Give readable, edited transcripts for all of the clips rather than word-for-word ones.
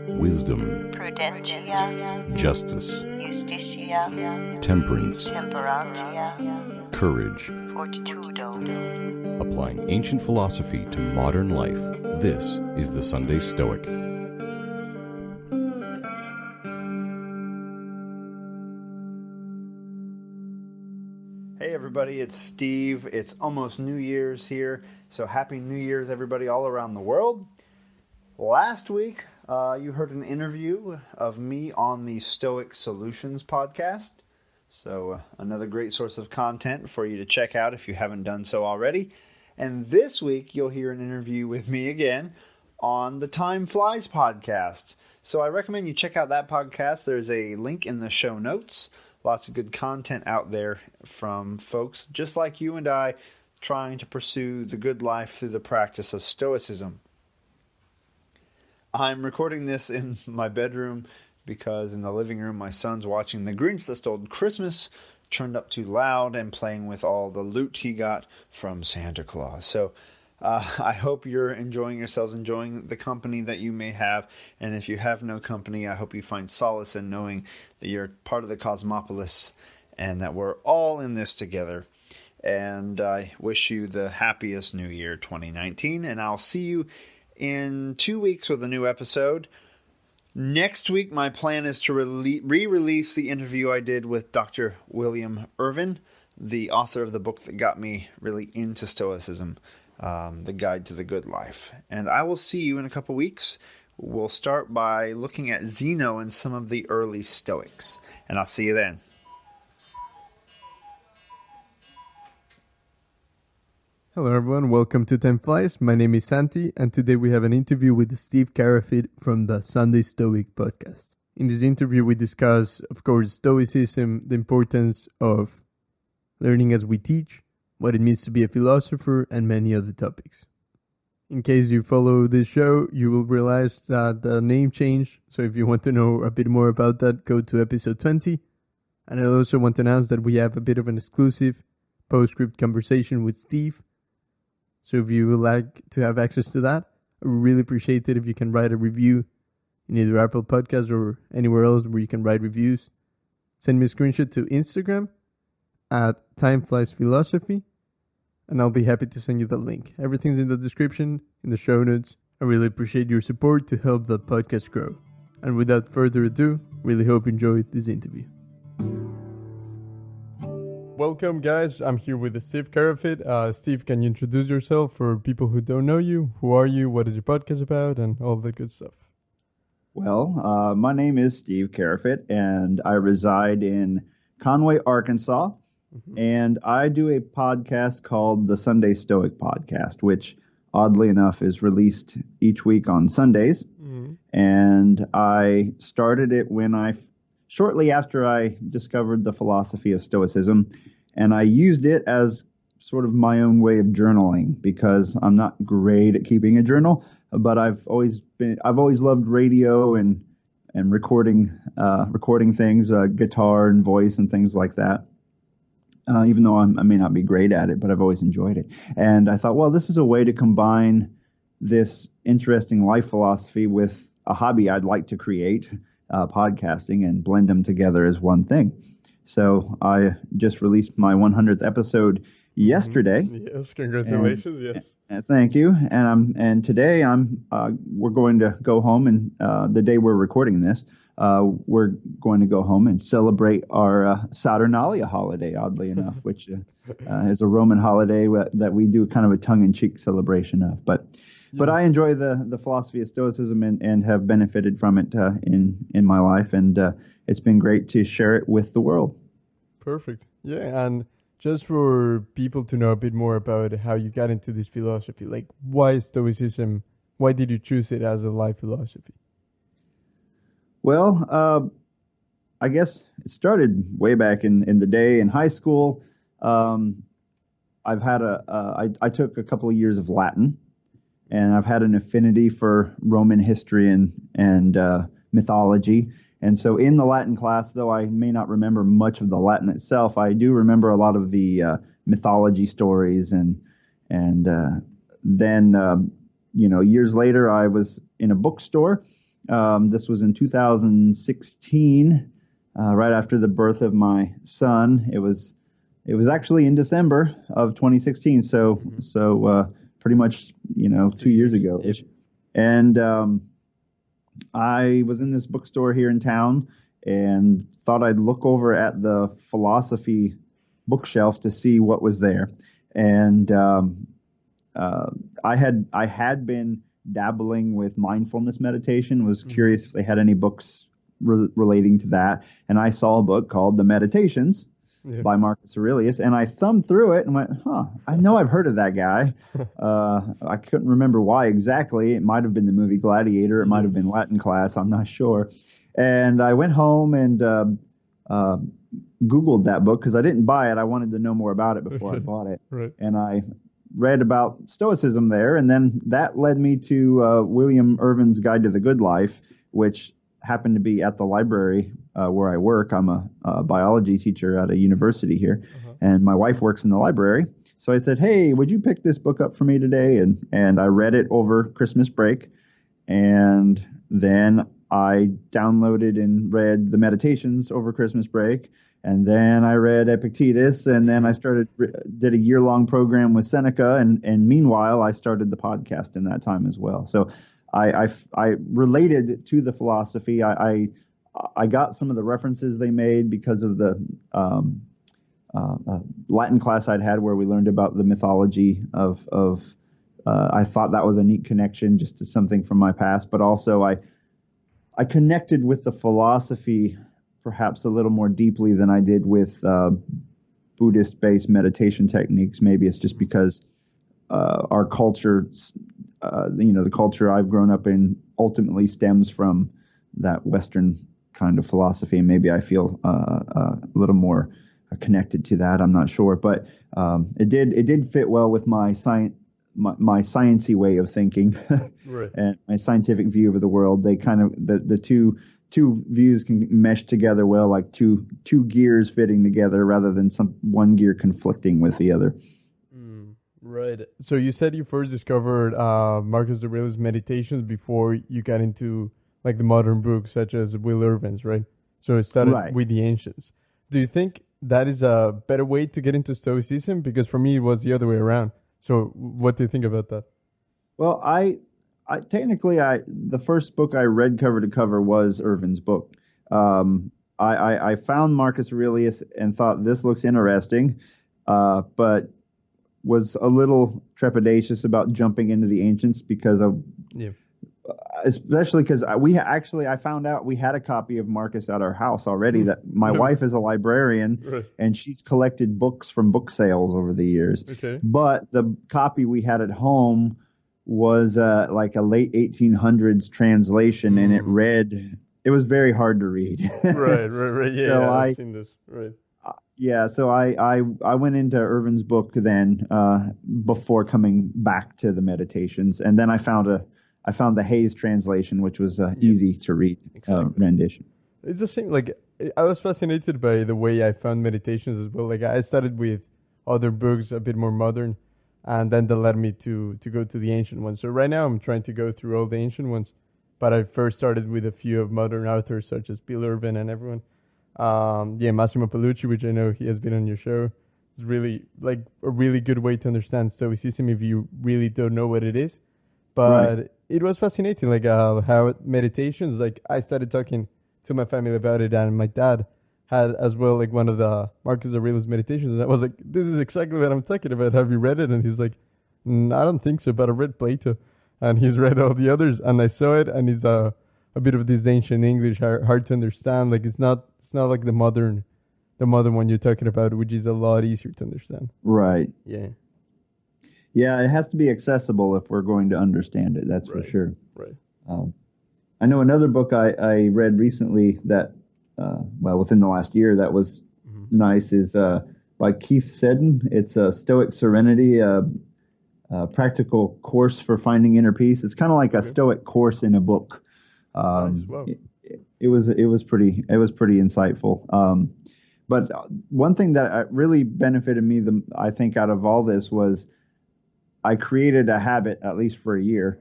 wisdom, prudentia, justice, justitia, temperance, temperantia, courage. fortitudo. Applying ancient philosophy to modern life, this is the Sunday Stoic. Hey everybody, it's Steve. It's almost New Year's here, so Happy New Year's everybody all around the world. Last week, you heard an interview of me on the Stoic Solutions podcast. So another great source of content for you to check out if you haven't done so already. And this week, you'll hear an interview with me again on the Time Flies podcast. So I recommend you check out that podcast. There's a link in the show notes. Lots of good content out there from folks just like you and I trying to pursue the good life through the practice of Stoicism. I'm recording this in my bedroom because in the living room my son's watching The Grinch That Stole Christmas turned up too loud and playing with all the loot he got from Santa Claus. So I hope you're enjoying yourselves, enjoying the company that you may have. And if you have no company, I hope you find solace in knowing that you're part of the Cosmopolis and that we're all in this together. And I wish you the happiest New Year 2019. And I'll see you in 2 weeks with a new episode. Next week, my plan is to re-release the interview I did with Dr. William Irvin, the author of the book that got me really into Stoicism, The Guide to the Good Life. And I will see you in a couple weeks. We'll start by looking at Zeno and some of the early Stoics. And I'll see you then. Hello everyone, welcome to Time Flies. My name is Santi, and today we have an interview with Steve Karafit from the Sunday Stoic podcast. In this interview we discuss, of course, Stoicism, the importance of learning as we teach, what it means to be a philosopher, and many other topics. In case you follow this show, you will realize that the name changed, so if you want to know a bit more about that, go to episode 20. And I also want to announce that we have a bit of an exclusive postscript conversation with Steve. So if you would like to have access to that, I would really appreciate it if you can write a review in either Apple Podcasts or anywhere else where you can write reviews. Send me a screenshot to Instagram at timefliesphilosophy, and I'll be happy to send you the link. Everything's in the description, in the show notes. I really appreciate your support to help the podcast grow. And without further ado, really hope you enjoyed this interview. Welcome, guys. I'm here with Steve Karafit. Steve, can you introduce yourself for people who don't know you? Who are you? What is your podcast about? And all that good stuff. Well, my name is Steve Karafit, and I reside in Conway, Arkansas. Mm-hmm. And I do a podcast called the Sunday Stoic Podcast, which, oddly enough, is released each week on Sundays. Mm-hmm. And I started it shortly after I discovered the philosophy of Stoicism, and I used it as sort of my own way of journaling because I'm not great at keeping a journal, but I've always loved radio and recording things, guitar and voice and things like that. Even though I may not be great at it, but I've always enjoyed it. And I thought, well, this is a way to combine this interesting life philosophy with a hobby I'd like to create, podcasting, and blend them together as one thing. So I just released my 100th episode yesterday. Yes, congratulations. Yes, thank you. And today we're going to go home, and the day we're recording this, we're going to go home and celebrate our Saturnalia holiday, oddly enough, which is a Roman holiday that we do kind of a tongue-in-cheek celebration of. But I enjoy the philosophy of Stoicism and have benefited from it in my life, and it's been great to share it with the world. Perfect. Yeah, and just for people to know a bit more about how you got into this philosophy, like why Stoicism? Why did you choose it as a life philosophy? Well, I guess it started way back in the day in high school. I've had I took a couple of years of Latin. And I've had an affinity for Roman history and mythology. And so in the Latin class, though I may not remember much of the Latin itself, I do remember a lot of the mythology stories. And then, years later, I was in a bookstore This was in 2016, right after the birth of my son. It was actually in December of 2016, so pretty much 2 years ago. And I was in this bookstore here in town and thought I'd look over at the philosophy bookshelf to see what was there. And I had been dabbling with mindfulness meditation, was curious if they had any books relating to that. And I saw a book called The Meditations by Marcus Aurelius, and I thumbed through it and went, I know I've heard of that guy. I couldn't remember why exactly. It might have been the movie Gladiator. It might have been Latin class. I'm not sure. And I went home and Googled that book because I didn't buy it. I wanted to know more about it before I bought it. Right. And I read about Stoicism there, and then that led me to William Irvin's Guide to the Good Life, which happened to be at the library where I work. I'm a biology teacher at a university here, and my wife works in the library. So I said, hey, would you pick this book up for me today? And I read it over Christmas break, and then I downloaded and read the Meditations over Christmas break, and then I read Epictetus, and then I did a year-long program with Seneca, and meanwhile I started the podcast in that time as well. So I related to the philosophy. I got some of the references they made because of the Latin class I'd had where we learned about the mythology of I thought that was a neat connection just to something from my past, but also I connected with the philosophy perhaps a little more deeply than I did with Buddhist-based meditation techniques. Maybe it's just because our culture, the culture I've grown up in, ultimately stems from that Western kind of philosophy, and maybe I feel a little more connected to that. I'm not sure, but it did fit well with my my sciencey way of thinking, Right. and my scientific view of the world. They kind of the two views can mesh together well, like two gears fitting together rather than one gear conflicting with the other. Right. So you said you first discovered Marcus Aurelius' Meditations before you got into like the modern books such as Will Irvin's, right? So it started with the ancients. Do you think that is a better way to get into Stoicism? Because for me, it was the other way around. So what do you think about that? Well, I technically, the first book I read cover to cover was Irvin's book. I found Marcus Aurelius and thought this looks interesting, but was a little trepidatious about jumping into the ancients because of, especially because I found out we had a copy of Marcus at our house already. That my wife is a librarian, and she's collected books from book sales over the years. Okay. But the copy we had at home was like a late 1800s translation, and it was very hard to read. Right. Yeah, So I've seen this. Right. So I went into Irvin's book then before coming back to the Meditations, and then I found the Hayes translation, which was easy to read rendition. It's the same. Like I was fascinated by the way I found Meditations as well. Like I started with other books a bit more modern, and then that led me to go to the ancient ones. So right now I'm trying to go through all the ancient ones, but I first started with a few of modern authors such as Bill Irvin and everyone. Massimo Pellucci, which I know he has been on your show, is really like a really good way to understand Stoicism if you really don't know what it is. But it was fascinating, like how meditations, like I started talking to my family about it, and my dad had as well like one of the Marcus Aurelius Meditations, and I was like, this is exactly what I'm talking about. Have you read it? And he's like, I don't think so, but I read Plato, and he's read all the others, and I saw it, and he's a bit of this ancient English, hard to understand. Like it's not like the modern one you're talking about, which is a lot easier to understand. Right. Yeah. Yeah, it has to be accessible if we're going to understand it. That's for sure. Right. I know another book I read recently that, within the last year that was nice is by Keith Seddon. It's a Stoic Serenity, a practical course for finding inner peace. It's kind of like a Stoic course in a book. Nice. Wow. It was pretty insightful. But one thing that really benefited me, I think, out of all this was I created a habit, at least for a year.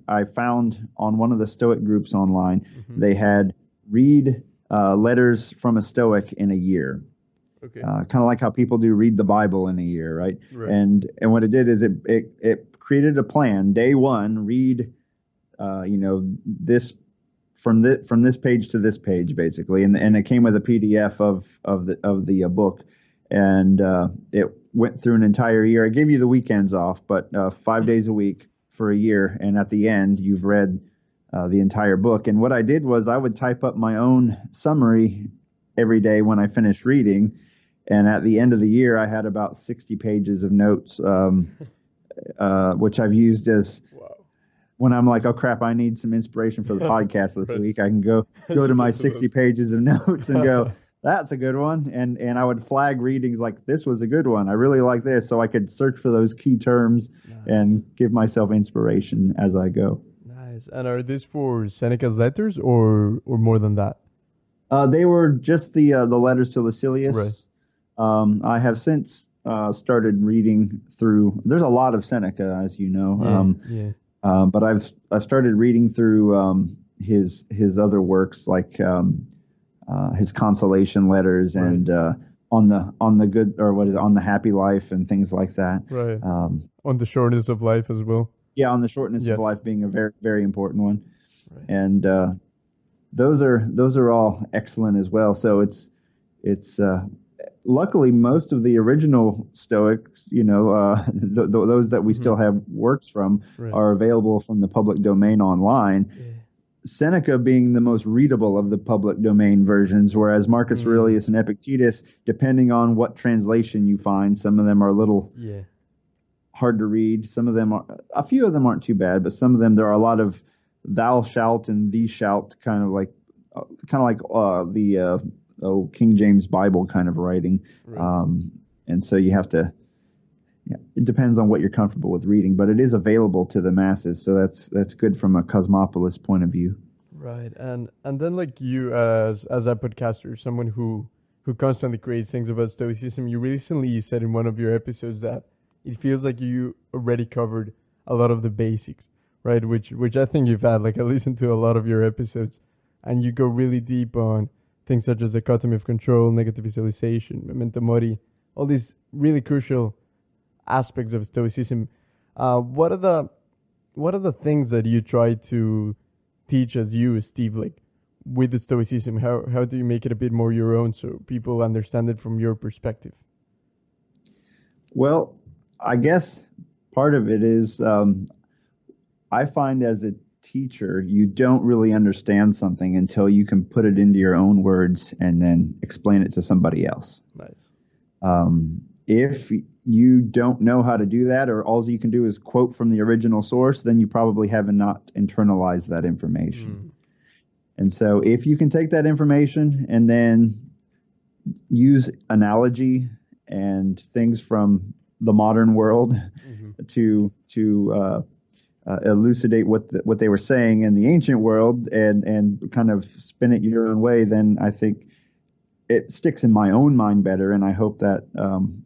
I found on one of the Stoic groups online, they had read letters from a Stoic in a year. Okay. Kind of like how people do read the Bible in a year, right? And what it did is it created a plan. Day one, read, this from this page to this page, basically, and it came with a PDF of the book, and it went through an entire year. I gave you the weekends off, but 5 days a week for a year, and at the end, you've read the entire book. And what I did was I would type up my own summary every day when I finished reading. And at the end of the year, I had about 60 pages of notes, which I've used as when I'm like, oh crap, I need some inspiration for the podcast this week. I can go to my 60 pages of notes and go, that's a good one. And I would flag readings like, this was a good one. I really like this. So I could search for those key terms and give myself inspiration as I go. Nice. And are these for Seneca's letters or more than that? They were just the letters to Lucilius. Right. I have since started reading through. There's a lot of Seneca, as you know. But I've started reading through his other works, like his consolation letters and on the good, or what is it, on the happy life and things like that. Right. On the shortness of life as well. Yeah, on the shortness of life being a very, very important one. Right. And those are all excellent as well. So it's luckily most of the original Stoics, those that we still have works from, are available from the public domain online. Yeah. Seneca being the most readable of the public domain versions, whereas Marcus Aurelius and Epictetus, depending on what translation you find, some of them are a little hard to read. Some of them a few of them aren't too bad, but some of them, there are a lot of thou shalt and thee shalt, kind of like the King James Bible kind of writing. And so you have to, it depends on what you're comfortable with reading, but it is available to the masses. So that's good from a cosmopolis point of view. Right. And then like you as a podcaster, someone who constantly creates things about Stoicism, you recently said in one of your episodes that it feels like you already covered a lot of the basics, right? Which I think you've had. Like I listened to a lot of your episodes and you go really deep on things such as dichotomy of control, negative visualization, memento mori, all these really crucial aspects of Stoicism. What are the things that you try to teach as Steve, like with the Stoicism? How do you make it a bit more your own so people understand it from your perspective? Well, I guess part of it is I find as a teacher, you don't really understand something until you can put it into your own words and then explain it to somebody else. Nice. If you don't know how to do that, or all you can do is quote from the original source, then you probably have not internalized that information. And so if you can take that information and then use analogy and things from the modern world to elucidate what they were saying in the ancient world and kind of spin it your own way, then I think it sticks in my own mind better, and I hope that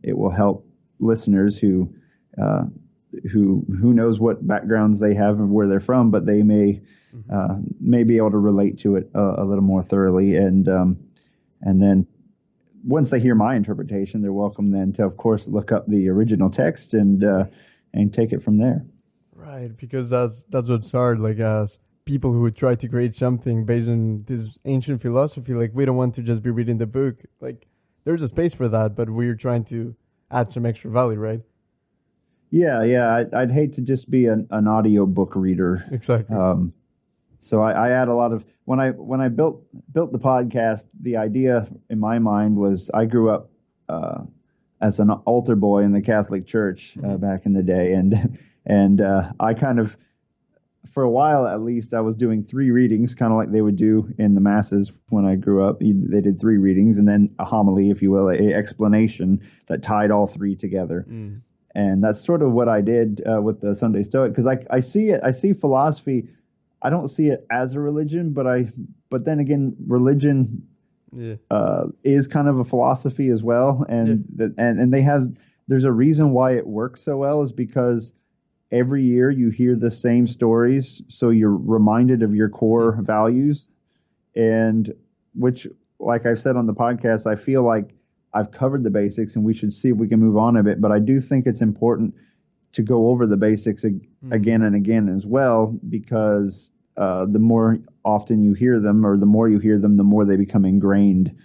it will help listeners who knows what backgrounds they have and where they're from, but they may be able to relate to it a little more thoroughly, and then once they hear my interpretation, they're welcome then to, of course, look up the original text and take it from there. Right, because that's what's hard. Like as people who try to create something based on this ancient philosophy, like we don't want to just be reading the book. Like there's a space for that, but we're trying to add some extra value, right? Yeah. I'd hate to just be an audio book reader. Exactly. So I add a lot of when I built the podcast. The idea in my mind was I grew up as an altar boy in the Catholic Church back in the day, and I kind of, for a while at least, I was doing 3 readings, kind of like they would do in the masses when I grew up. They did 3 readings and then a homily, if you will, a explanation that tied all 3 together. And that's sort of what I did with the Sunday Stoic, because I see philosophy. I don't see it as a religion, but then again, religion is kind of a philosophy as well, and there's a reason why it works so well, is because every year you hear the same stories, so you're reminded of your core values, and which, like I've said on the podcast, I feel like I've covered the basics and we should see if we can move on a bit. But I do think it's important to go over the basics again and again as well, because the more often you hear them, or the more you hear them, the more they become ingrained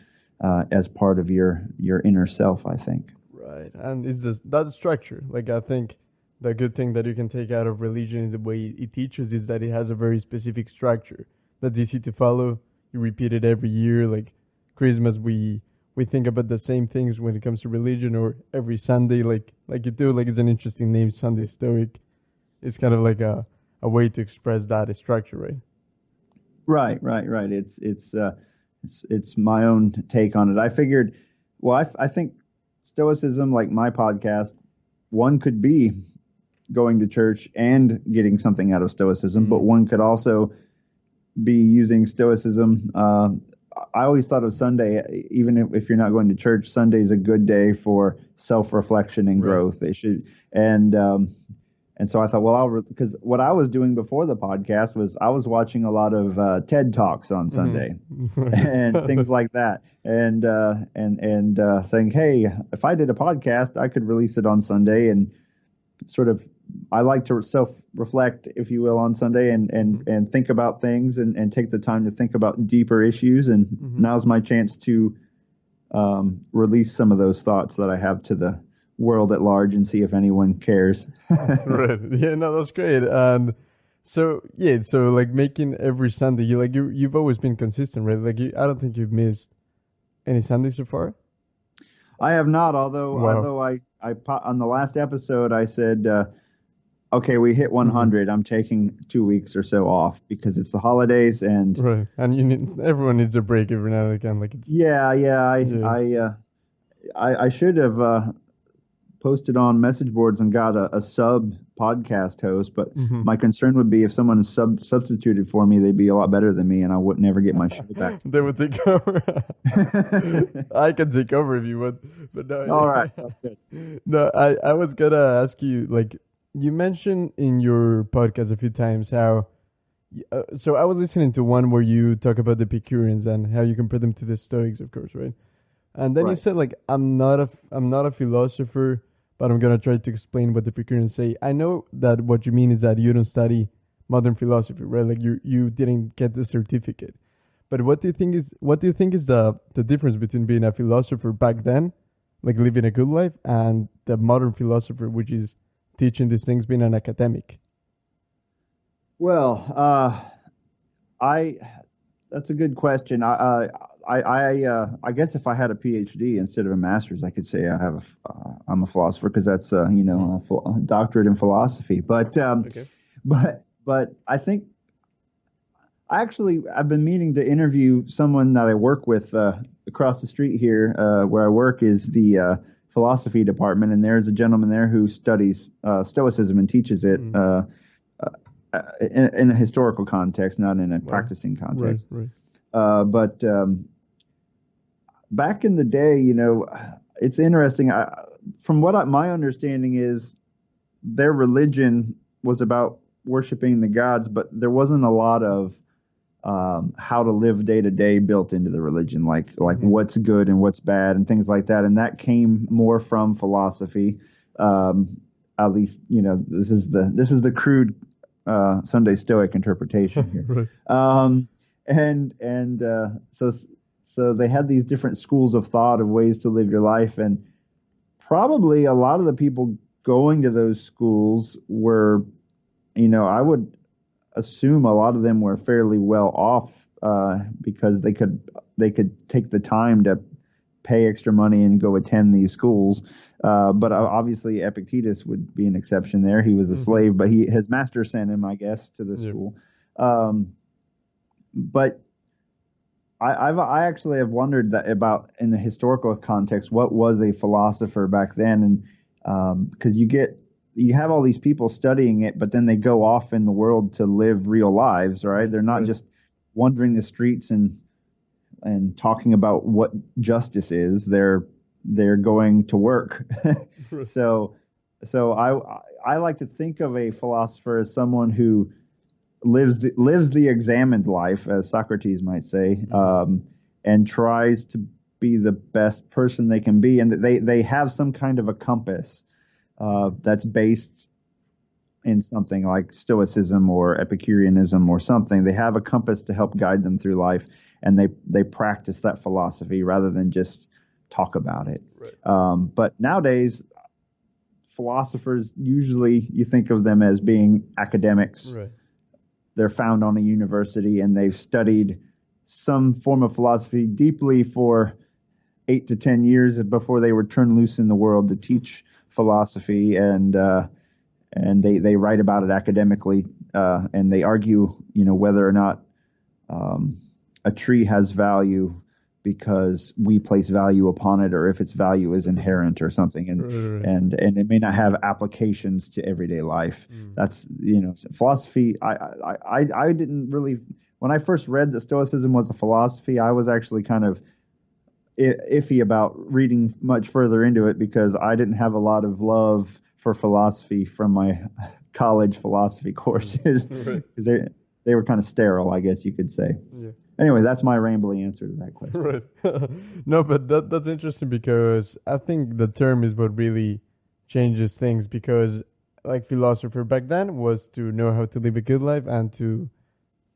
as part of your inner self, I think. Right, and it's that structure. Like, I think the good thing that you can take out of religion is the way it teaches is that it has a very specific structure that's easy to follow. You repeat it every year. Like Christmas, we think about the same things when it comes to religion, or every Sunday, like you do. Like, it's an interesting name, Sunday Stoic. It's kind of like a way to express that structure, right? Right. It's my own take on it. I figured, well, I think Stoicism, like my podcast, one could be going to church and getting something out of Stoicism, but one could also be using Stoicism. I always thought of Sunday, even if you're not going to church, Sunday is a good day for self-reflection and growth. They should, and so I thought, well, because what I was doing before the podcast was I was watching a lot of TED Talks on Sunday and things like that, and saying, hey, if I did a podcast, I could release it on Sunday, and sort of, I like to self-reflect, if you will, on Sunday and think about things and take the time to think about deeper issues. And now's my chance to release some of those thoughts that I have to the world at large and see if anyone cares. Right. Yeah, no, that's great. And so like making every Sunday, you've always been consistent, right? Like, I don't think you've missed any Sundays so far. I have not, although I on the last episode I said, okay, we hit 100. I'm taking 2 weeks or so off because it's the holidays, and right, and everyone needs a break every now and again. Like, it's I should have posted on message boards and got a sub podcast host, but my concern would be if someone substituted for me, they'd be a lot better than me, and I would never get my show back. They would take over. I can take over if you want, but no. All right, that's good. No, I was gonna ask you, like, you mentioned in your podcast a few times how. So I was listening to one where you talk about the Epicureans and how you compare them to the Stoics, of course, right? And then you said, like, I'm not a philosopher, but I'm gonna try to explain what the Epicureans say. I know that what you mean is that you don't study modern philosophy, right? Like, you didn't get the certificate. But what do you think is the difference between being a philosopher back then, like living a good life, and the modern philosopher, which is teaching these things, being an academic? Well, that's a good question. I guess if I had a PhD instead of a master's, I could say I'm a philosopher, because that's a doctorate in philosophy. But but I think I've been meaning to interview someone that I work with across the street here, where I work is the philosophy department, and there's a gentleman there who studies Stoicism and teaches it in a historical context, not in a practicing context. Right. But back in the day, it's interesting. From what my understanding is, their religion was about worshiping the gods, but there wasn't a lot of how to live day to day built into the religion, like what's good and what's bad and things like that. And that came more from philosophy. At least, this is the crude Sunday Stoic interpretation here. Right. So they had these different schools of thought of ways to live your life, and probably a lot of the people going to those schools were, I would assume a lot of them were fairly well off because they could take the time to pay extra money and go attend these schools. But obviously Epictetus would be an exception there. He was a slave, but his master sent him, I guess, to the school. But I actually have wondered about in the historical context, what was a philosopher back then? And because you have all these people studying it, but then they go off in the world to live real lives, right? They're not just wandering the streets and talking about what justice is. They're going to work. So So I like to think of a philosopher as someone who lives the examined life, as Socrates might say, and tries to be the best person they can be, and that they have some kind of a compass that's based in something like Stoicism or Epicureanism or something. They have a compass to help guide them through life, and they practice that philosophy rather than just talk about it. Right. But nowadays, philosophers, usually you think of them as being academics. Right. They're found on a university and they've studied some form of philosophy deeply for 8 to 10 years before they were turned loose in the world to teach philosophy, and they write about it academically, and they argue, whether or not a tree has value because we place value upon it, or if its value is inherent or something, and it may not have applications to everyday life. That's philosophy. I didn't really, when I first read that Stoicism was a philosophy, I was actually kind of iffy about reading much further into it because I didn't have a lot of love for philosophy from my college philosophy courses because they were kind of sterile, I guess you could say. Yeah. Anyway, that's my rambling answer to that question. Right. No, but that's interesting because I think the term is what really changes things, because like philosopher back then was to know how to live a good life and to,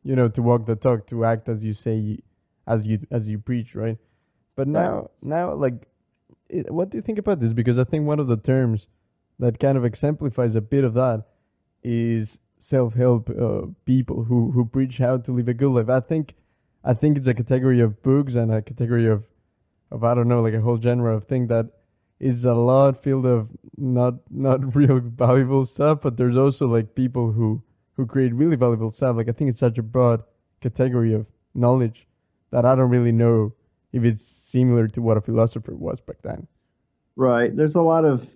to walk the talk, to act as you say, as you preach, right? But now like, what do you think about this? Because I think one of the terms that kind of exemplifies a bit of that is self-help people who preach how to live a good life. I think it's a category of books and a category of I don't know, like a whole genre of thing that is a lot filled of not real valuable stuff, but there's also like people who create really valuable stuff. Like I think it's such a broad category of knowledge that I don't really know if it's similar to what a philosopher was back then. Right. There's a lot of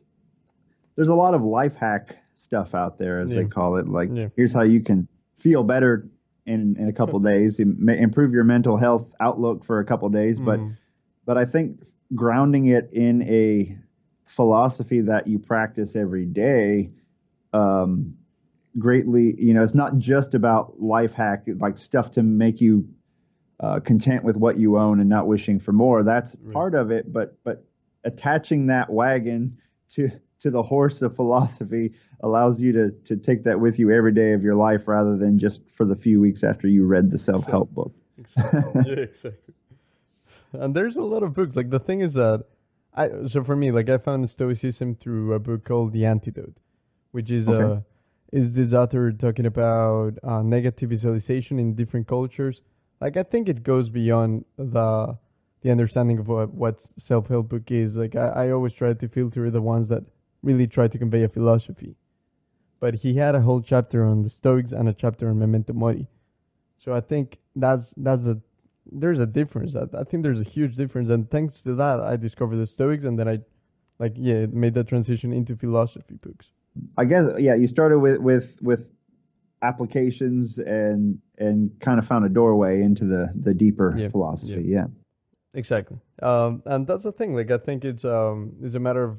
life hack stuff out there, as they call it. Like, here's how you can feel better in a couple days, improve your mental health outlook for a couple days. But I think grounding it in a philosophy that you practice every day, greatly, it's not just about life hack, like stuff to make you content with what you own and not wishing for more. That's part of it, but attaching that wagon to the horse of philosophy allows you to take that with you every day of your life rather than just for the few weeks after you read the self-help book. Exactly. Yeah, exactly. And there's a lot of books. Like the thing is that so for me, like I found Stoicism through a book called The Antidote, which is this author talking about negative visualization in different cultures. Like I think it goes beyond the understanding of what self-help book is. Like I always try to filter the ones that really try to convey a philosophy. But he had a whole chapter on the Stoics and a chapter on Memento Mori. So I think there's a difference. I think there's a huge difference. And thanks to that, I discovered the Stoics, and then I made that transition into philosophy books. I guess, you started with applications and kind of found a doorway into the deeper philosophy. Yeah. Exactly. And that's the thing. Like, I think it's a matter of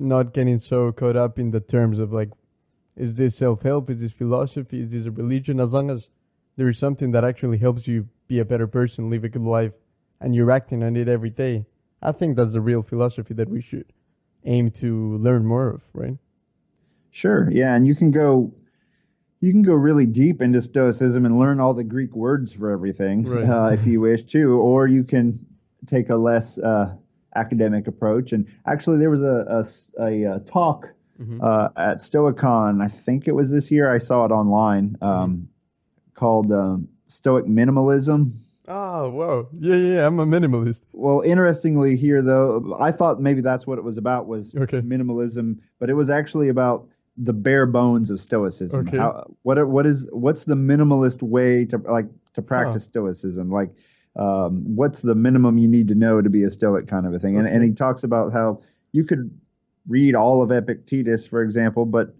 not getting so caught up in the terms of like, is this self-help? Is this philosophy? Is this a religion? As long as there is something that actually helps you be a better person, live a good life, and you're acting on it every day, I think that's the real philosophy that we should aim to learn more of, right? Sure. Yeah. And you can go really deep into Stoicism and learn all the Greek words for everything, if you wish to, or you can take a less academic approach. And actually, there was a talk at Stoicon. I think it was this year. I saw it online, called Stoic Minimalism. Oh, whoa. Yeah, I'm a minimalist. Well, interestingly here, though, I thought maybe that's what it was about, was minimalism, but it was actually about the bare bones of Stoicism. Okay. What's the minimalist way to practice Stoicism? Like, what's the minimum you need to know to be a Stoic, kind of a thing? And he talks about how you could read all of Epictetus, for example, but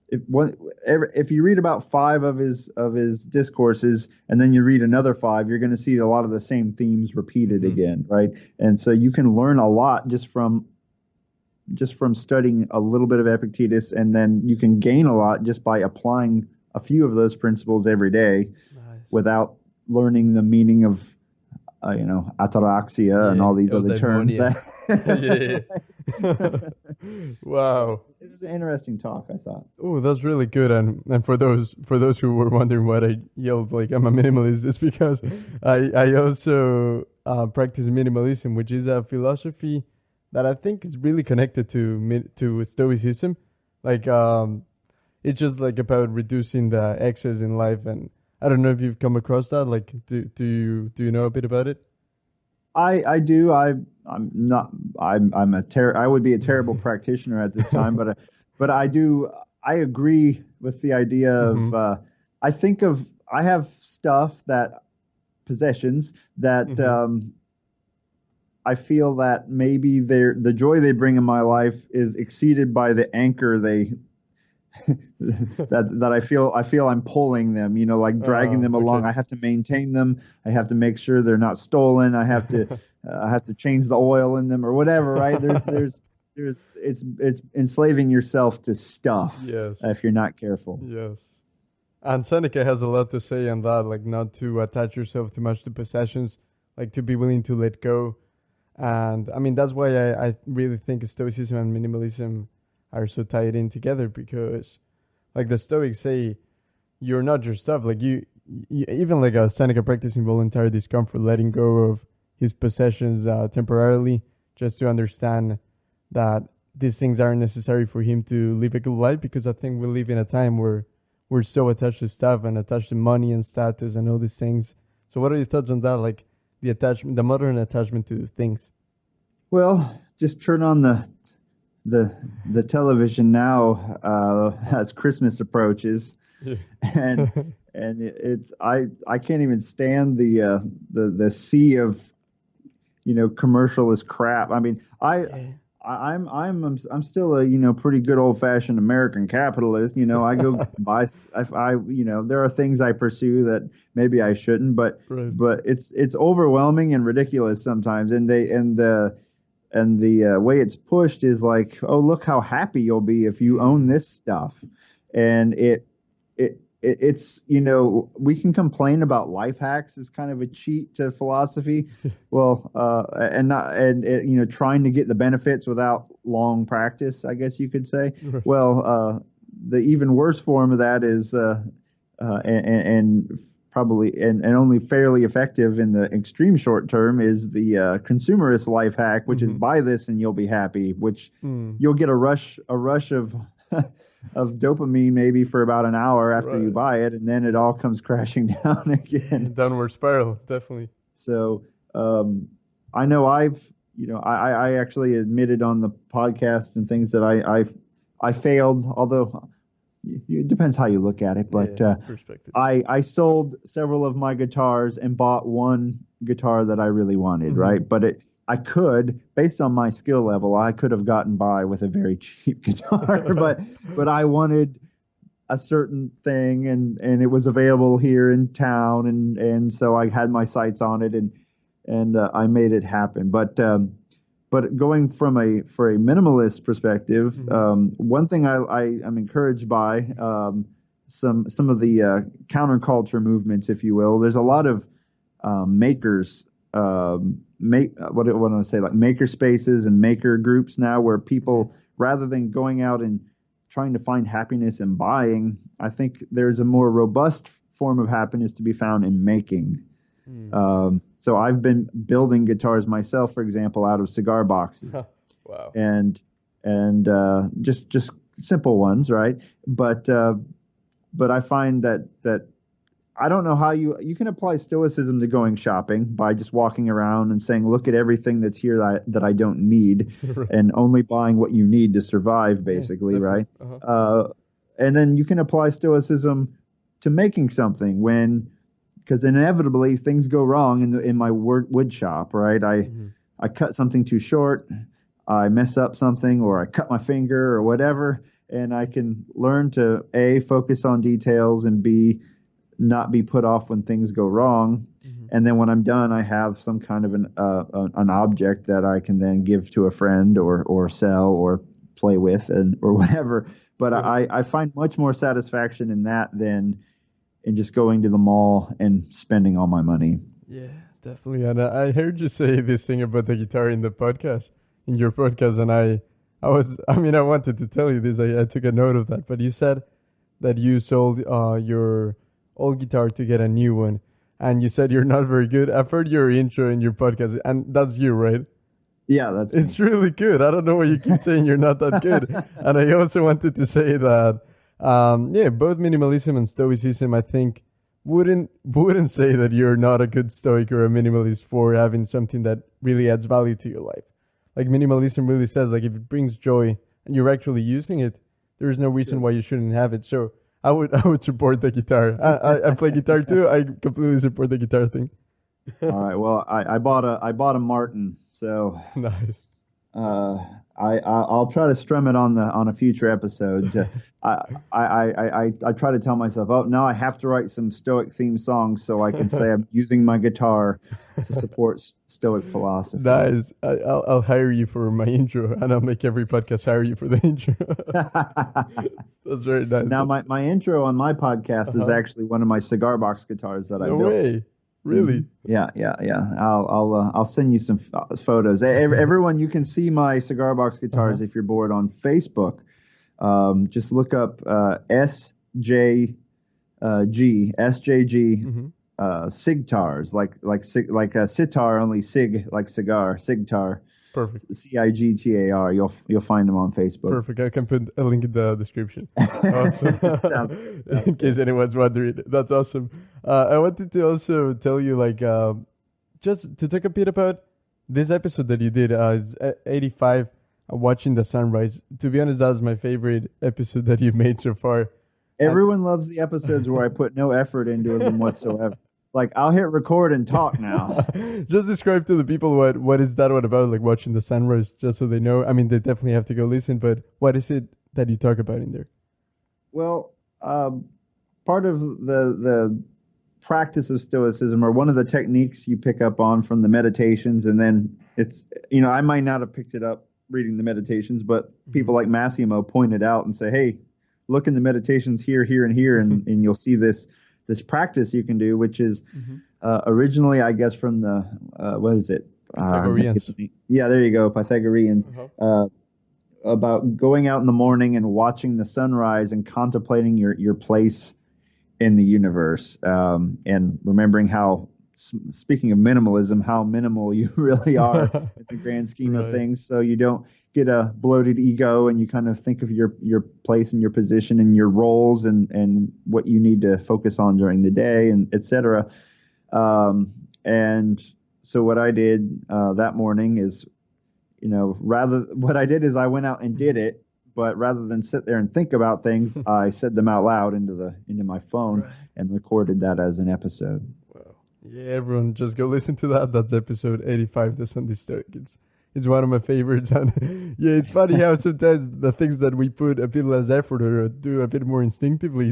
if you read about 5 of his discourses and then you read another 5, you're going to see a lot of the same themes repeated again, right? And so you can learn a lot just from just from studying a little bit of Epictetus, and then you can gain a lot just by applying a few of those principles every day without learning the meaning of ataraxia and all these other terms. Wow. It was an interesting talk, I thought. Oh, that's really good. And for those who were wondering what I yelled like I'm a minimalist, it's because I also practice minimalism, which is a philosophy that I think is really connected to Stoicism. Like it's just like about reducing the excess in life, and I don't know if you've come across that. Like, do you know a bit about it? I do. I would be a terrible practitioner at this time, but I do. I agree with the idea of. I have possessions that I feel that maybe the joy they bring in my life is exceeded by the anchor that I feel I'm pulling them, like dragging them along. Okay. I have to maintain them. I have to make sure they're not stolen. I have to change the oil in them or whatever, right? It's enslaving yourself to stuff. Yes. If you're not careful. Yes. And Seneca has a lot to say on that, like not to attach yourself too much to possessions, like to be willing to let go. And I mean, that's why I really think Stoicism and minimalism are so tied in together, because like the Stoics say, you're not your stuff. Like you even like a Seneca practicing voluntary discomfort, letting go of his possessions temporarily, just to understand that these things aren't necessary for him to live a good life. Because I think we live in a time where we're so attached to stuff and attached to money and status and all these things. So what are your thoughts on that? Like the modern attachment to things? Well, just turn on the television now as Christmas approaches, and it's I can't even stand the sea of commercialist crap. I mean, I'm still a pretty good old fashioned American capitalist. I go buy there are things I pursue that maybe I shouldn't, but right. but it's overwhelming and ridiculous sometimes, and the way it's pushed is like, oh, look how happy you'll be if you own this stuff. And it's we can complain about life hacks as kind of a cheat to philosophy. Well, trying to get the benefits without long practice, I guess you could say. Right. Well, the even worse form of that is probably and only fairly effective in the extreme short term is the consumerist life hack, which is buy this and you'll be happy, which you'll get a rush of of dopamine maybe for about an hour after you buy it, and then it all comes crashing down again. Downward spiral, definitely. So I know I actually admitted on the podcast and things that I failed, although it depends how you look at it, but perspective. I sold several of my guitars and bought one guitar that I really wanted, right? But I could, based on my skill level, I could have gotten by with a very cheap guitar, but I wanted a certain thing, and it was available here in town, and so I had my sights on it, and I made it happen. But going for a minimalist perspective, one thing I'm encouraged by some of the counterculture movements, if you will. There's a lot of makers, what do I want to say, like maker spaces and maker groups now, where people, rather than going out and trying to find happiness in buying, I think there's a more robust form of happiness to be found in making. So I've been building guitars myself, for example, out of cigar boxes. Wow. And just simple ones, right? But I find that I don't know how you can apply stoicism to going shopping by just walking around and saying, look at everything that's here that I don't need, and only buying what you need to survive, basically, right? And then you can apply stoicism to making something because inevitably things go wrong in my wood shop, right? I cut something too short, I mess up something, or I cut my finger or whatever, and I can learn to A, focus on details, and B, not be put off when things go wrong. And then when I'm done, I have some kind of an object that I can then give to a friend or sell or play with or whatever. But I find much more satisfaction in that than in just going to the mall and spending all my money. Yeah, definitely. And I heard you say this thing about the guitar in your podcast, and I wanted to tell you this. I took a note of that, but you said that you sold your old guitar to get a new one, and you said you're not very good. I've heard your intro in your podcast, and that's you, right? Yeah, it's really good. I don't know why you keep saying you're not that good. And I also wanted to say that, both minimalism and stoicism, I think, wouldn't say that you're not a good stoic or a minimalist for having something that really adds value to your life. Like minimalism really says, like, if it brings joy and you're actually using it, there's no reason why you shouldn't have it. So I would support the guitar. I play guitar too. I completely support the guitar thing. All right. Well, I bought a Martin, so nice. I'll try to strum it on a future episode. I try to tell myself, oh, now I have to write some Stoic theme songs so I can say I'm using my guitar to support Stoic philosophy. Nice. I'll hire you for my intro, and I'll make every podcast hire you for the intro. That's very nice. Now my intro on my podcast is actually one of my cigar box guitars that I built. No way. Really? Yeah. I'll send you some photos. Everyone, you can see my cigar box guitars if you're bored on Facebook. Just look up SJG Sigtars, like a sitar, only sig like cigar, Sigtar. Perfect. CIGTAR. You'll find them on Facebook. Perfect. I can put a link in the description. Awesome. Sounds good. In case anyone's wondering, that's awesome. I wanted to also tell you, just to talk a bit about this episode that you did. It's 85, watching the sunrise. To be honest, that's my favorite episode that you've made so far. Everyone loves the episodes where I put no effort into them whatsoever. Like, I'll hit record and talk now. Just describe to the people what is that one about, like watching the sunrise, just so they know. I mean, they definitely have to go listen, but what is it that you talk about in there? Well, part of the practice of Stoicism, or one of the techniques you pick up on from the meditations, and then it's, I might not have picked it up reading the meditations, but people like Massimo pointed out and say, hey, look in the meditations here, and here, and you'll see this practice you can do, which is originally, I guess, from the what is it? Pythagoreans. Yeah, there you go, Pythagoreans. About going out in the morning and watching the sunrise and contemplating your place in the universe, and remembering how, speaking of minimalism, how minimal you really are in the grand scheme of things. So you don't get a bloated ego, and you kind of think of your place and your position and your roles and what you need to focus on during the day, and etc. And so what I did that morning is, what I did is I went out and did it, but rather than sit there and think about things, I said them out loud into my phone and recorded that as an episode. Wow. Yeah, everyone just go listen to that. That's episode 85, The Sunday Stoic. It's one of my favorites. And yeah, it's funny how sometimes the things that we put a bit less effort or do a bit more instinctively,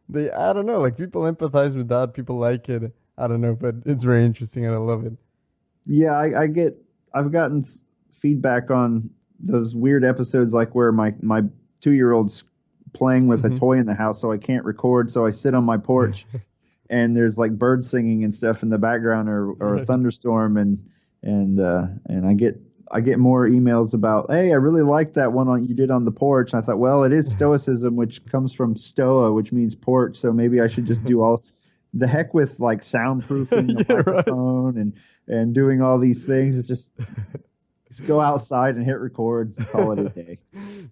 they I don't know, like people empathize with that, people like it. I don't know, but it's very interesting and I love it. Yeah, I've gotten feedback on those weird episodes, like where my 2-year-old's playing with a toy in the house, so I can't record, so I sit on my porch and there's like birds singing and stuff in the background, or a thunderstorm, and I get more emails about, hey, I really like that one you did on the porch. And I thought, well, it is Stoicism, which comes from stoa, which means porch. So maybe I should just do all the heck with like soundproofing the microphone and doing all these things. It's just go outside and hit record and call it a day.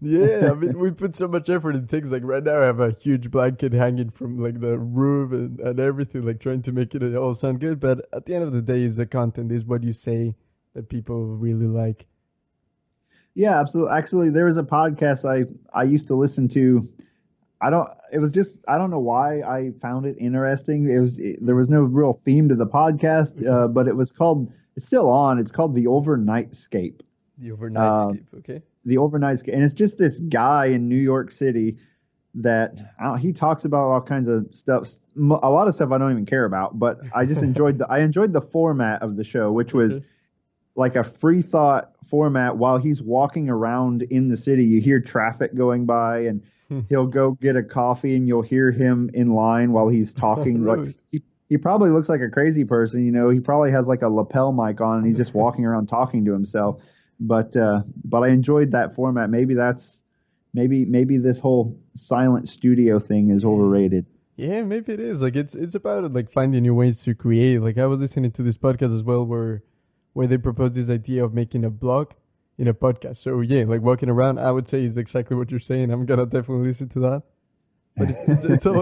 Yeah, I mean, we put so much effort in things. Like right now I have a huge blanket hanging from like the roof and everything, like trying to make it all sound good. But at the end of the day, is the content, is what you say that people really like. Yeah, absolutely. Actually, there was a podcast I used to listen to. I don't know why I found it interesting. There was no real theme to the podcast, but it's still on. It's called The Overnightscape. The Overnightscape, okay. The Overnightscape. And it's just this guy in New York City he talks about all kinds of stuff, a lot of stuff I don't even care about, but I just enjoyed the format of the show, which was like a free thought format. While he's walking around in the city, you hear traffic going by, and he'll go get a coffee, and you'll hear him in line while he's talking. Really? Like he probably looks like a crazy person, you know. He probably has like a lapel mic on, and he's just walking around talking to himself. But I enjoyed that format. Maybe this whole silent studio thing is overrated. Yeah, maybe it is. Like it's about like finding new ways to create. Like I was listening to this podcast as well where they propose this idea of making a blog in a podcast. So yeah, like walking around, I would say is exactly what you're saying. I'm gonna definitely listen to that. But it's all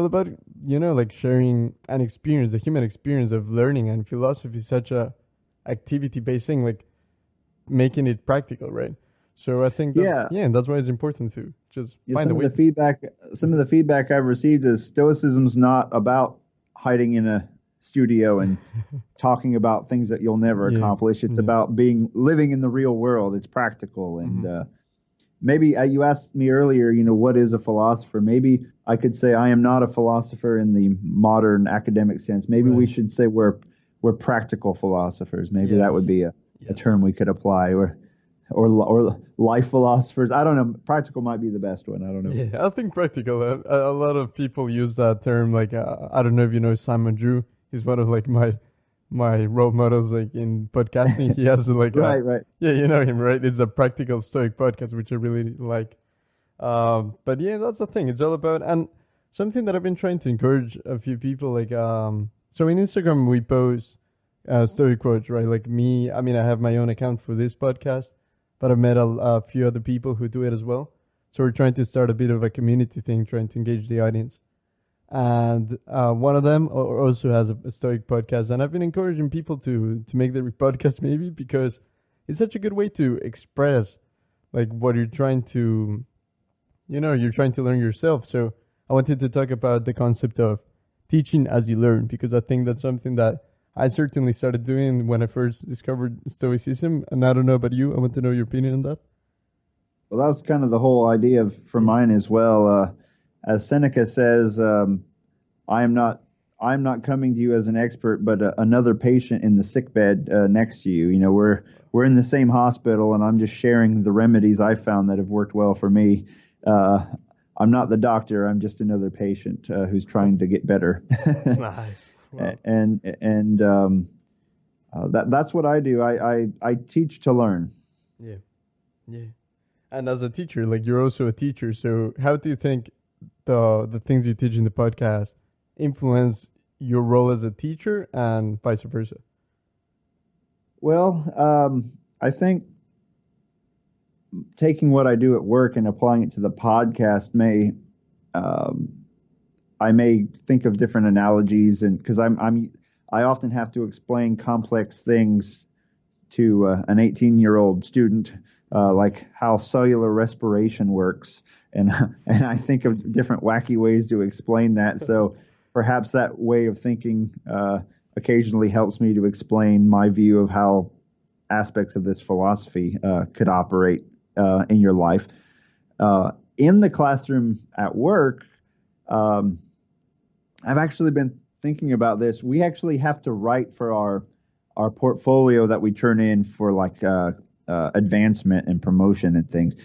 about like sharing an experience, the human experience of learning, and philosophy is such a activity based thing, like making it practical, right? So I think that's why it's important to just find a way. Some of the feedback I've received is Stoicism's not about hiding in a studio and talking about things that you'll never accomplish. It's about living in the real world. It's practical. And maybe you asked me earlier, what is a philosopher? Maybe I could say I am not a philosopher in the modern academic sense. Maybe we should say we're practical philosophers. Maybe that would be a term we could apply. Or life philosophers. I don't know. Practical might be the best one. I don't know. Yeah, I think practical. A lot of people use that term. Like I don't know if you know Simon Drew. He's one of like my role models, like in podcasting. He has like right. Yeah, you know him, right? It's a practical Stoic podcast, which I really like. But yeah, that's the thing. It's all about, and something that I've been trying to encourage a few people. Like so in Instagram we post Stoic quotes, right? Like me. I mean, I have my own account for this podcast. But I've met a few other people who do it as well. So we're trying to start a bit of a community thing, trying to engage the audience. And one of them also has a Stoic podcast. And I've been encouraging people to make their podcast maybe because it's such a good way to express like what you're trying to, you're trying to learn yourself. So I wanted to talk about the concept of teaching as you learn, because I think that's something that I certainly started doing when I first discovered Stoicism, and I don't know about you. I want to know your opinion on that. Well, that was kind of the whole idea for mine as well. As Seneca says, I am not coming to you as an expert, but another patient in the sickbed next to you. We're in the same hospital, and I'm just sharing the remedies I found that have worked well for me. I'm not the doctor. I'm just another patient who's trying to get better. Nice. Wow. And that's what I do. I teach to learn. Yeah. And as a teacher, like you're also a teacher. So how do you think the things you teach in the podcast influence your role as a teacher and vice versa? Well, I think taking what I do at work and applying it to the podcast I may think of different analogies, and because I often have to explain complex things to an 18-year-old student, like how cellular respiration works, and I think of different wacky ways to explain that. So perhaps that way of thinking occasionally helps me to explain my view of how aspects of this philosophy could operate in your life. In the classroom at work, I've actually been thinking about this. We actually have to write for our portfolio that we turn in for like advancement and promotion and things.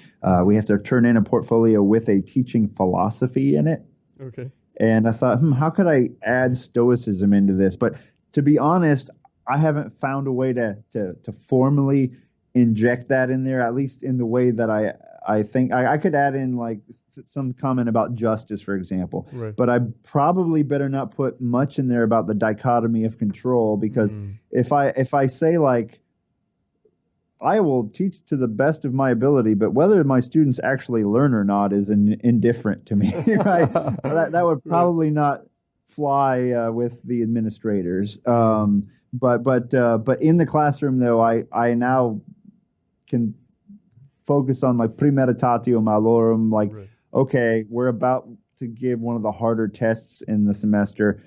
We have to turn in a portfolio with a teaching philosophy in it. Okay. And I thought, how could I add Stoicism into this? But to be honest, I haven't found a way to formally inject that in there, at least in the way that I think I could add in like some comment about justice, for example. Right. But I probably better not put much in there about the dichotomy of control, because if I say like, I will teach to the best of my ability, but whether my students actually learn or not is indifferent to me. Right? that would probably not fly with the administrators. But in the classroom, though, I now can focus on like premeditatio malorum, like, okay, we're about to give one of the harder tests in the semester.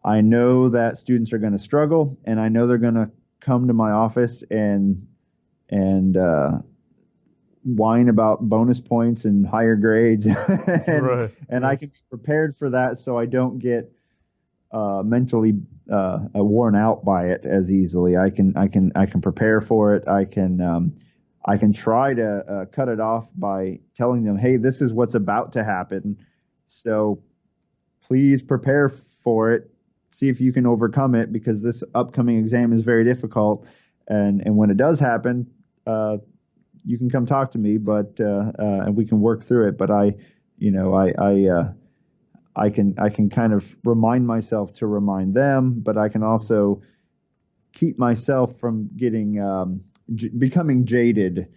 I know that students are going to struggle, and I know they're going to come to my office and whine about bonus points and higher grades, and I can be prepared for that, so I don't get mentally worn out by it as easily. I can prepare for it. I can try to cut it off by telling them, hey, this is what's about to happen, so please prepare for it. See if you can overcome it, because this upcoming exam is very difficult. And when it does happen, you can come talk to me, but and we can work through it. But I can kind of remind myself to remind them, but I can also keep myself from getting becoming jaded,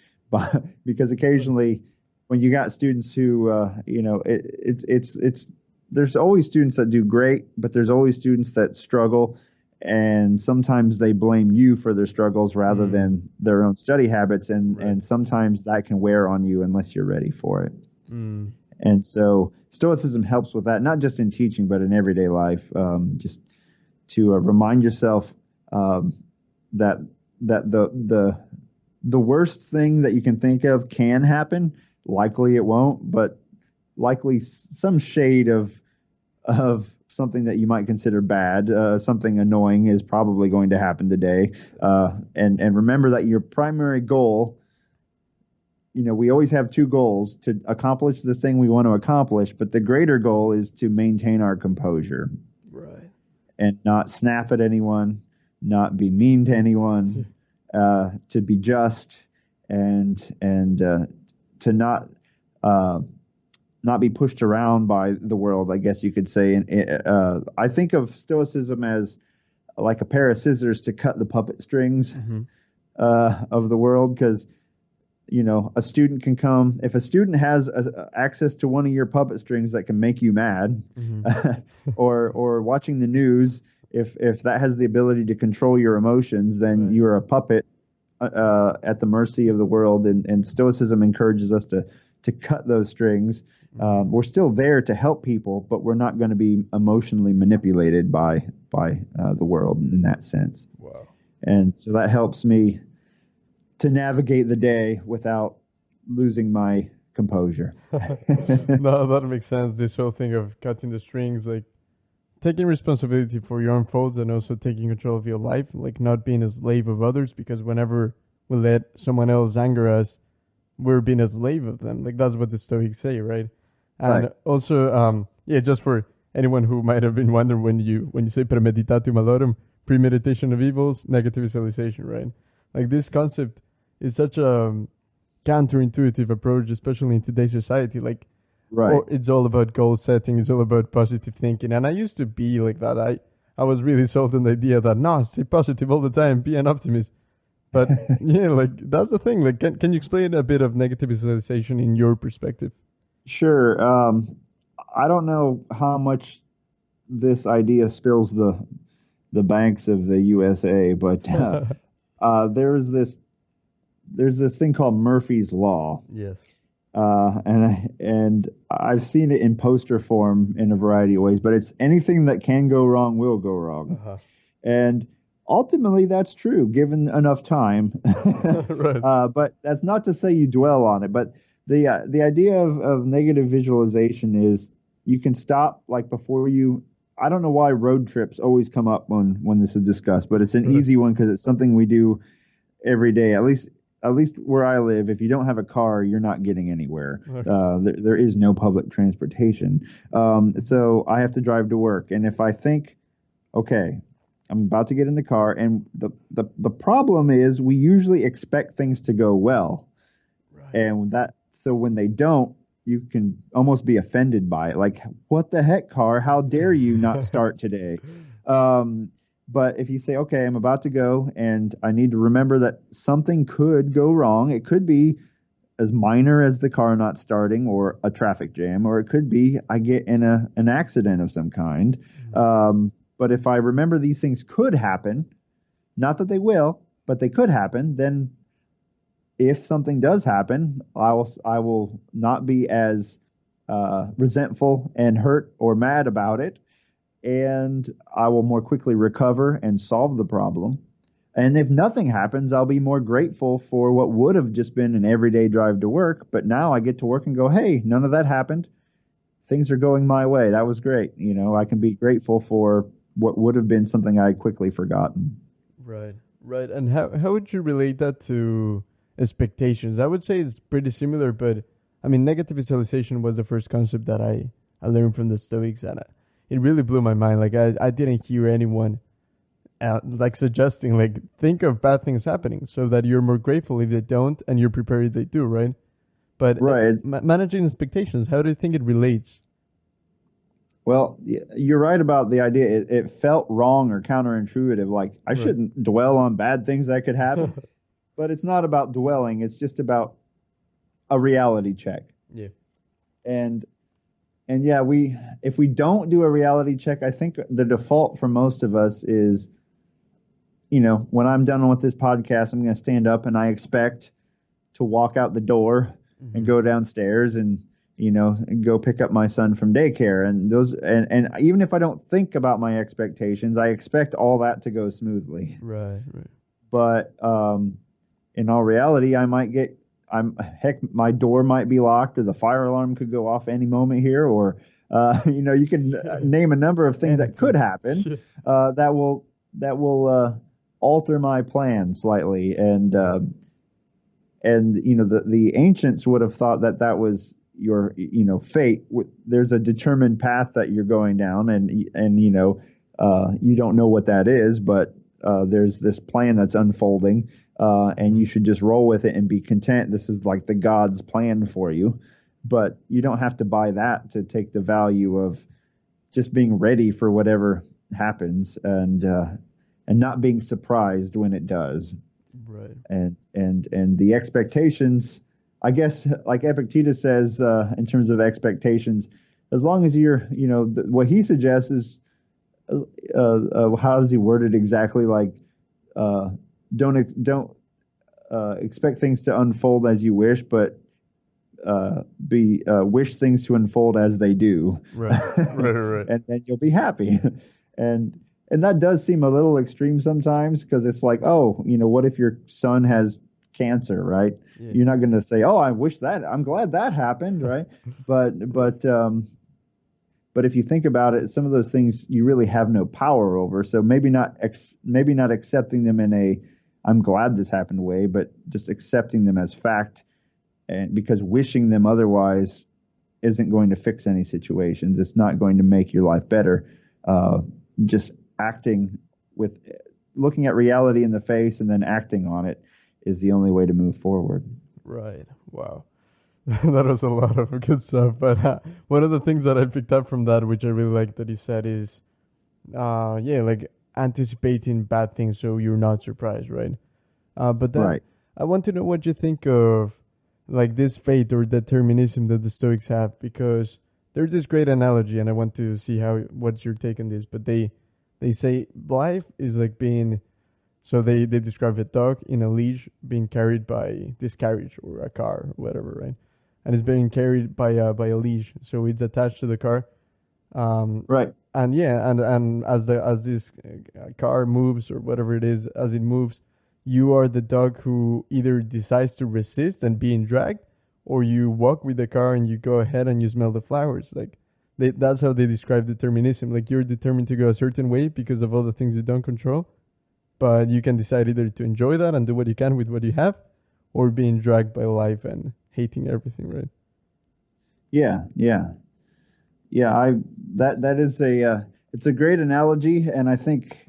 because occasionally when you got students who it's there's always students that do great, but there's always students that struggle, and sometimes they blame you for their struggles rather than their own study habits, and sometimes that can wear on you unless you're ready for it. And so Stoicism helps with that, not just in teaching, but in everyday life, just to remind yourself that the worst thing that you can think of can happen. Likely it won't, but likely some shade of something that you might consider bad, something annoying, is probably going to happen today. And remember that your primary goal, we always have two goals: to accomplish the thing we want to accomplish, but the greater goal is to maintain our composure. Right. And not snap at anyone, not be mean to anyone, to be just, and to not be pushed around by the world, I guess you could say. And I think of Stoicism as like a pair of scissors to cut the puppet strings of the world, because a student can come, if a student has access to one of your puppet strings that can make you mad, or watching the news, if that has the ability to control your emotions, then you're a puppet at the mercy of the world. And Stoicism encourages us to cut those strings. We're still there to help people, but we're not going to be emotionally manipulated by the world in that sense. Wow. And so that helps me to navigate the day without losing my composure. No, that makes sense. This whole thing of cutting the strings, like taking responsibility for your own faults and also taking control of your life, like not being a slave of others, because whenever we let someone else anger us, we're being a slave of them. Like that's what the Stoics say, right? And also, just for anyone who might have been wondering, when you say premeditatio malorum, premeditation of evils, negative visualization, right? Like this concept is such a counterintuitive approach, especially in today's society. Like, it's all about goal setting, it's all about positive thinking. And I used to be like that. I was really sold on the idea that, no, stay positive all the time, be an optimist. But like that's the thing. Like, can you explain a bit of negative visualization in your perspective? Sure. I don't know how much this idea spills the banks of the USA, but there's this thing called Murphy's Law. Yes. And I've seen it in poster form in a variety of ways, but it's anything that can go wrong will go wrong. And ultimately that's true given enough time. Right. But that's not to say you dwell on it. But the idea of negative visualization is you can stop like before you. I don't know why road trips always come up when this is discussed, but it's an easy one because it's something we do every day. At least where I live, if you don't have a car, you're not getting anywhere. Okay. There is no public transportation. So I have to drive to work. And if I think, okay, I'm about to get in the car, and the problem is we usually expect things to go well. Right. And so when they don't, you can almost be offended by it. Like, what the heck, car? How dare you not start today? But if you say, okay, I'm about to go and I need to remember that something could go wrong. It could be as minor as the car not starting or a traffic jam, or it could be I get in an accident of some kind. But if I remember these things could happen, not that they will, but they could happen, then if something does happen, I will not be as resentful and hurt or mad about it. And I will more quickly recover and solve the problem. And if nothing happens, I'll be more grateful for what would have just been an everyday drive to work. But now I get to work and go, hey, none of that happened. Things are going my way. That was great. I can be grateful for what would have been something I had quickly forgotten. Right, right. And how would you relate that to expectations? I would say it's pretty similar, but I mean, negative visualization was the first concept that I learned from the Stoics, and it really blew my mind. Like I didn't hear anyone like suggesting, like, think of bad things happening so that you're more grateful if they don't and you're prepared if they do, right? But right. Managing expectations, how do you think it relates? Well, you're right about the idea. It felt wrong or counterintuitive. Like I shouldn't dwell on bad things that could happen, but it's not about dwelling. It's just about a reality check. Yeah. And yeah, if we don't do a reality check, I think the default for most of us is, when I'm done with this podcast, I'm going to stand up and I expect to walk out the door and go downstairs and, and go pick up my son from daycare. And and even if I don't think about my expectations, I expect all that to go smoothly. Right. But in all reality, my door might be locked, or the fire alarm could go off any moment here, or you can name a number of things that could happen that will alter my plan slightly. And the ancients would have thought that was your fate. There's a determined path that you're going down, and you don't know what that is, but there's this plan that's unfolding. And you should just roll with it and be content. This is like the God's plan for you. But you don't have to buy that to take the value of just being ready for whatever happens and not being surprised when it does. Right. And the expectations, I guess, like Epictetus says, in terms of expectations, as long as you're, what he suggests is, how does he word it exactly? Like, don't expect things to unfold as you wish, but wish things to unfold as they do. Right. And then you'll be happy. And that does seem a little extreme sometimes, because it's like, what if your son has cancer, right? Yeah. You're not going to say, I'm glad that happened, right? But if you think about it, some of those things you really have no power over. So maybe not accepting them in a I'm glad this happened way, but just accepting them as fact, and because wishing them otherwise isn't going to fix any situations. It's not going to make your life better. Just looking at reality in the face and then acting on it is the only way to move forward. Right. Wow. That was a lot of good stuff. But one of the things that I picked up from that, which I really like that you said, is, like anticipating bad things so you're not surprised, right? But then right. I want to know what you think of like this fate or determinism that the Stoics have, because there's this great analogy, and I want to see what's your take on this. But they say life is like being, so they describe a dog in a leash being carried by this carriage or a car or whatever, right? And it's being carried by a leash, so it's attached to the car. Right. And and as this car moves or whatever it is, as it moves, you are the dog who either decides to resist and being dragged, or you walk with the car and you go ahead and you smell the flowers. Like that's how they describe determinism. Like you're determined to go a certain way because of all the things you don't control, but you can decide either to enjoy that and do what you can with what you have, or being dragged by life and hating everything, right? Yeah. That is it's a great analogy, and I think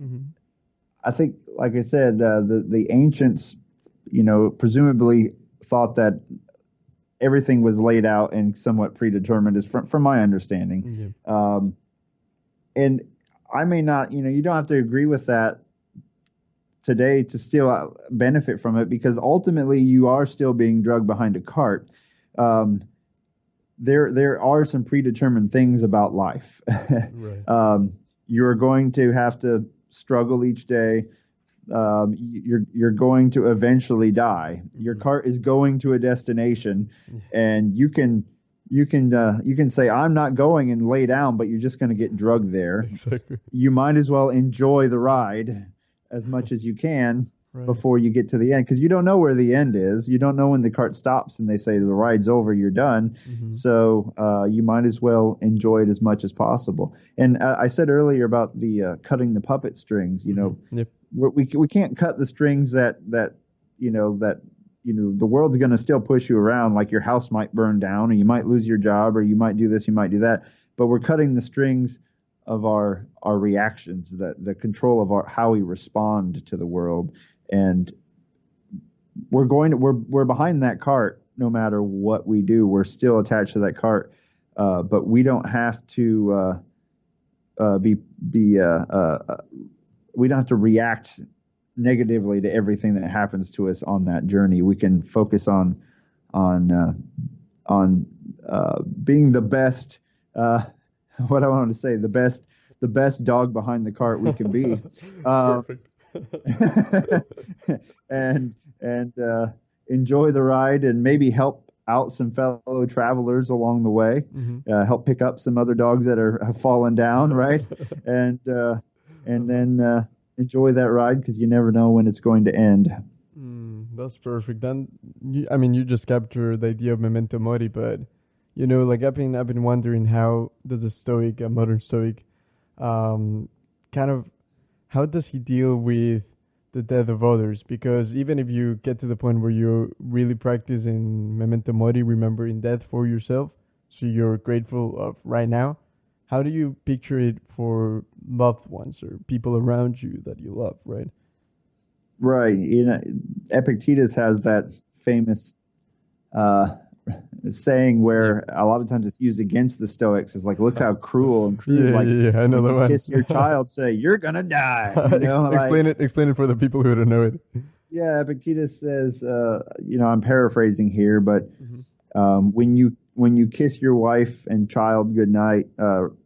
like I said, the ancients, presumably thought that everything was laid out and somewhat predetermined, is from my understanding. Mm-hmm. And I may not, you don't have to agree with that today to still benefit from it, because ultimately you are still being drugged behind a cart. There are some predetermined things about life. Right. You're going to have to struggle each day. You're going to eventually die. Your cart is going to a destination, and you can say, I'm not going, and lay down, but you're just going to get drugged there. Exactly. You might as well enjoy the ride as much as you can, Right. before you get to the end, because you don't know where the end is. You don't know when the cart stops and they say the ride's over, you're done. Mhm. So you might as well enjoy it as much as possible. And I said earlier about the cutting the puppet strings. You know, Yep. we can't cut the strings that the world's going to still push you around. Like your house might burn down, or you might lose your job, or you might do this, you might do that. But we're cutting the strings of our reactions, the control of how we respond to the world. And we're behind that cart no matter what we do. We're still attached to that cart, but we don't have to we don't have to react negatively to everything that happens to us on that journey. We can focus on being the best. What I wanted to say, the best dog behind the cart we can be. Perfect. and enjoy the ride, and maybe help out some fellow travelers along the way. Mhm. Help pick up some other dogs that have fallen down, right? and then enjoy that ride, because you never know when it's going to end. That's perfect. Then, you just captured the idea of memento mori, but like I've been wondering, how does a modern Stoic, how does he deal with the death of others? Because even if you get to the point where you're really practicing memento mori, remembering death for yourself, so you're grateful of right now, how do you picture it for loved ones or people around you that you love, right? Right. Epictetus has that famous saying where a lot of times it's used against the Stoics. It's like, look how cruel and crude. I know when the you one. kiss your child, say you're gonna die. Explain it for the people who don't know it. Yeah, Epictetus says, I'm paraphrasing here, but Mhm. when you kiss your wife and child goodnight,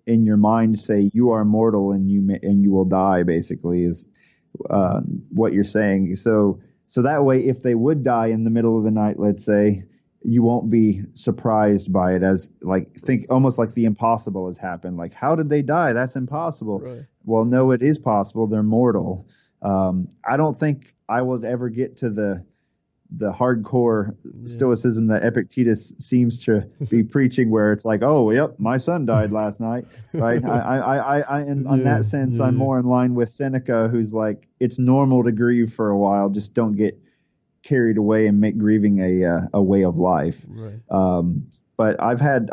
in your mind say you are mortal and you will die. Basically, is what you're saying. So that way, if they would die in the middle of the night, let's say, you won't be surprised by it, as think almost like the impossible has happened. Like, how did they die? That's impossible. Right. Well, no, it is possible. They're mortal. I don't think I will ever get to the hardcore stoicism that Epictetus seems to be preaching, where it's like, oh, yep, my son died last night, right? On that sense, I'm more in line with Seneca, who's like, it's normal to grieve for a while, just don't get carried away and make grieving a way of life. Right. But I've had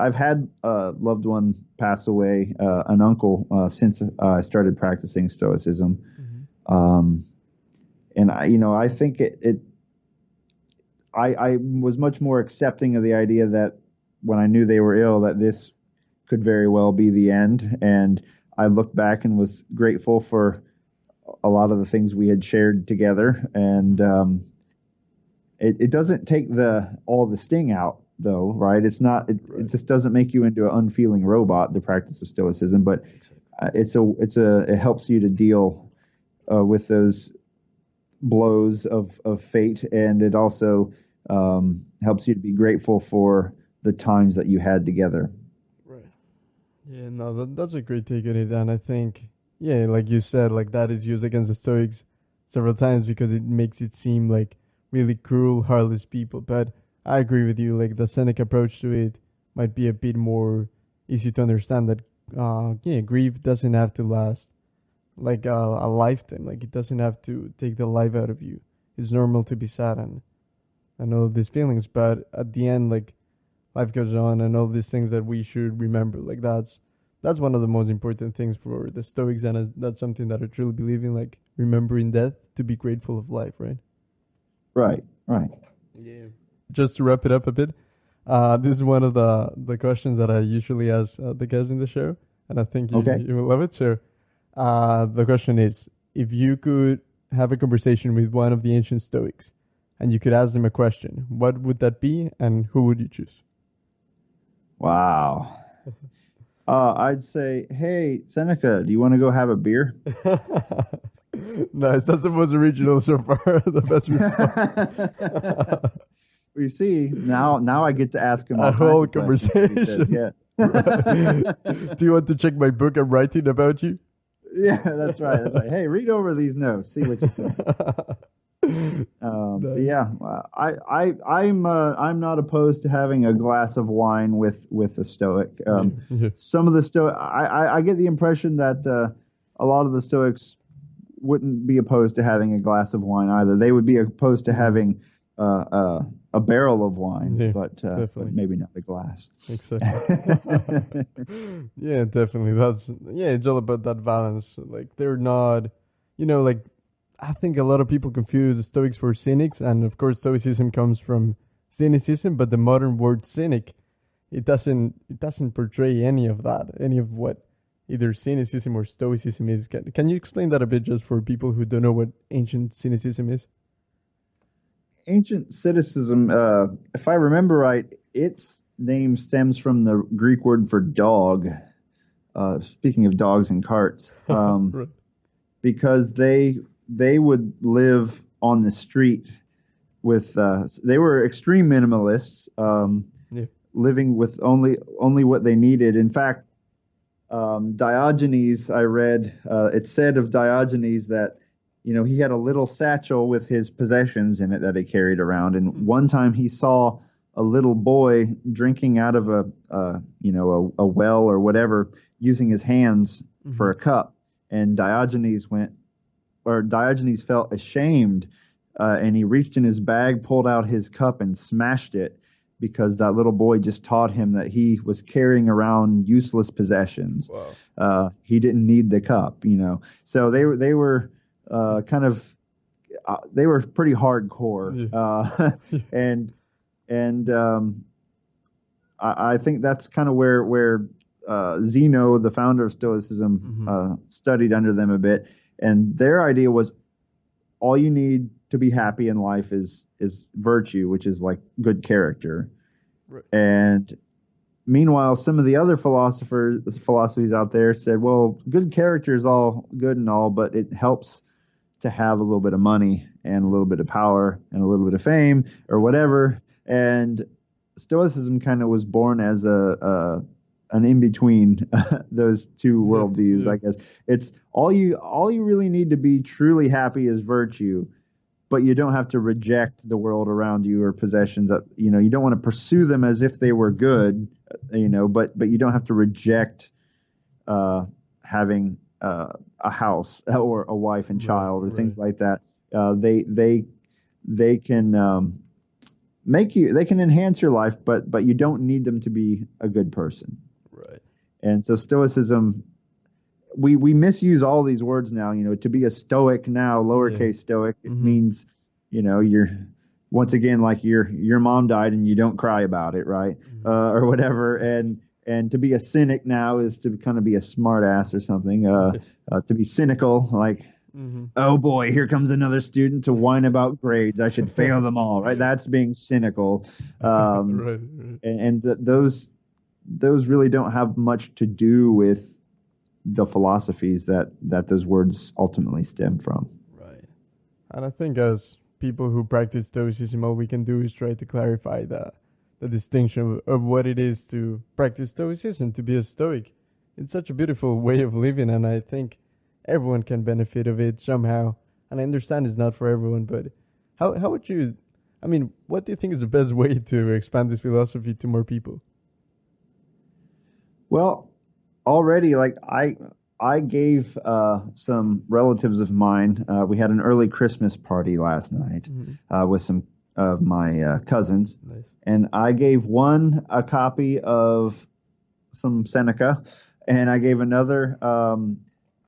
a loved one pass away, an uncle, since I started practicing stoicism. Mm-hmm. And I think I was much more accepting of the idea that when I knew they were ill, that this could very well be the end. And I looked back and was grateful for a lot of the things we had shared together. And it doesn't take all the sting out, though, right? It's not. It just doesn't make you into an unfeeling robot, the practice of stoicism. But it helps you to deal with those blows of fate, and it also helps you to be grateful for the times that you had together. Right. Yeah, no, that's a great take on it. And I think, like you said, like that is used against the Stoics several times because it makes it seem like really cruel, heartless people. But I agree with you, like the Seneca approach to it might be a bit more easy to understand, that grief doesn't have to last like a lifetime. Like it doesn't have to take the life out of you. It's normal to be sad and all of these feelings, but at the end, like, life goes on, and all these things that we should remember. Like that's one of the most important things for the Stoics, and that's something that I truly believe in, like remembering death to be grateful of life, right? Right. Yeah. Just to wrap it up a bit, this is one of the questions that I usually ask the guests in the show, and I think you will love it. So the question is, if you could have a conversation with one of the ancient Stoics, and you could ask them a question, what would that be, and who would you choose? Wow. I'd say, hey, Seneca, do you want to go have a beer? Nice. That's the most original so far. The best response. We see, now I get to ask him a whole conversation. Says, yeah. Do you want to check my book I'm writing about you? Yeah, that's right. Hey, read over these notes. See what you think. But yeah, I'm not opposed to having a glass of wine with a Stoic. Some of the Stoic, I get the impression that a lot of the Stoics wouldn't be opposed to having a glass of wine either. They would be opposed to having a barrel of wine, but maybe not a glass. Exactly. Yeah, definitely. It's all about that balance. Like they're not, like I think a lot of people confuse the Stoics for cynics, and of course Stoicism comes from cynicism, but the modern word cynic, it doesn't portray any of that, any of what either cynicism or Stoicism is. Can you explain that a bit just for people who don't know what ancient cynicism is? Ancient cynicism, if I remember right, its name stems from the Greek word for dog. Speaking of dogs and carts, Right. because they would live on the street with. They were extreme minimalists, living with only what they needed. In fact, Diogenes, I read, it said of Diogenes that, he had a little satchel with his possessions in it that he carried around. And one time he saw a little boy drinking out of a well or whatever, using his hands for a cup. And Diogenes felt ashamed, and he reached in his bag, pulled out his cup and smashed it, because that little boy just taught him that he was carrying around useless possessions. Wow. He didn't need the cup, So they were they were pretty hardcore, and I think that's kind of where Zeno, the founder of Stoicism, studied under them a bit, and their idea was all you need to be happy in life is virtue, which is like good character. Right. And meanwhile, some of the other philosophies out there said, well, good character is all good and all, but it helps to have a little bit of money and a little bit of power and a little bit of fame or whatever. And Stoicism kind of was born as an in between those two worldviews, I guess. It's all you really need to be truly happy is virtue, but you don't have to reject the world around you or possessions. That you don't want to pursue them as if they were good, but you don't have to reject having a house or a wife and child or things like that. They can they can enhance your life, but you don't need them to be a good person. Right. And so Stoicism, we misuse all these words now. To be a Stoic now, lowercase Stoic, it means, you're once again like your mom died and you don't cry about it, right? Or whatever. And to be a cynic now is to kind of be a smart ass or something. To be cynical, like, oh boy, here comes another student to whine about grades. I should fail them all, right? That's being cynical. Right. And those really don't have much to do with the philosophies that those words ultimately stem from. Right. And I think as people who practice Stoicism, all we can do is try to clarify the distinction of what it is to practice Stoicism, to be a Stoic. It's such a beautiful way of living, and I think everyone can benefit of it somehow. And I understand it's not for everyone, but how would you, what do you think is the best way to expand this philosophy to more people? Well, already, like I gave some relatives of mine. We had an early Christmas party last night with some of my cousins, Nice. and I gave one a copy of some Seneca, and I gave another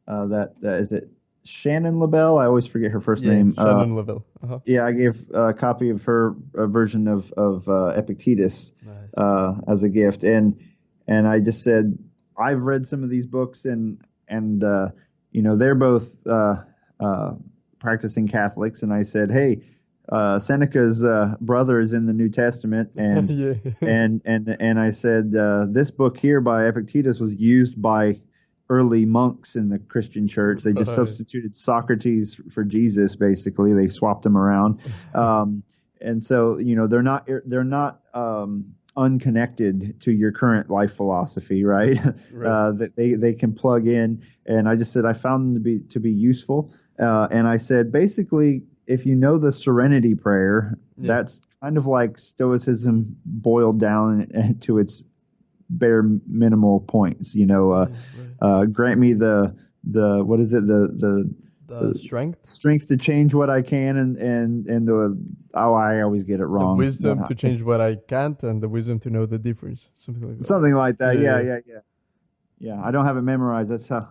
that is it Shannon LaBelle? I always forget her first name. Shannon LaBelle. Yeah, I gave a copy of her version of Epictetus as a gift, and I just said, I've read some of these books, and they're both practicing Catholics, and I said, hey, Seneca's brother is in the New Testament, and and I said, this book here by Epictetus was used by early monks in the Christian church. They just substituted Socrates for Jesus. Basically, they swapped them around, and so they're not unconnected to your current life philosophy, right? That they can plug in. And I just said I found them to be useful, and I said basically if you know the Serenity Prayer, Yeah. that's kind of like Stoicism boiled down to its bare minimal points. Grant me the what is it, the strength, strength to change what I can, and I always get it the wrong. wisdom to change what I can't, and the wisdom to know the difference. Something like that. Something like that. Yeah. Yeah, I don't have it memorized. That's how.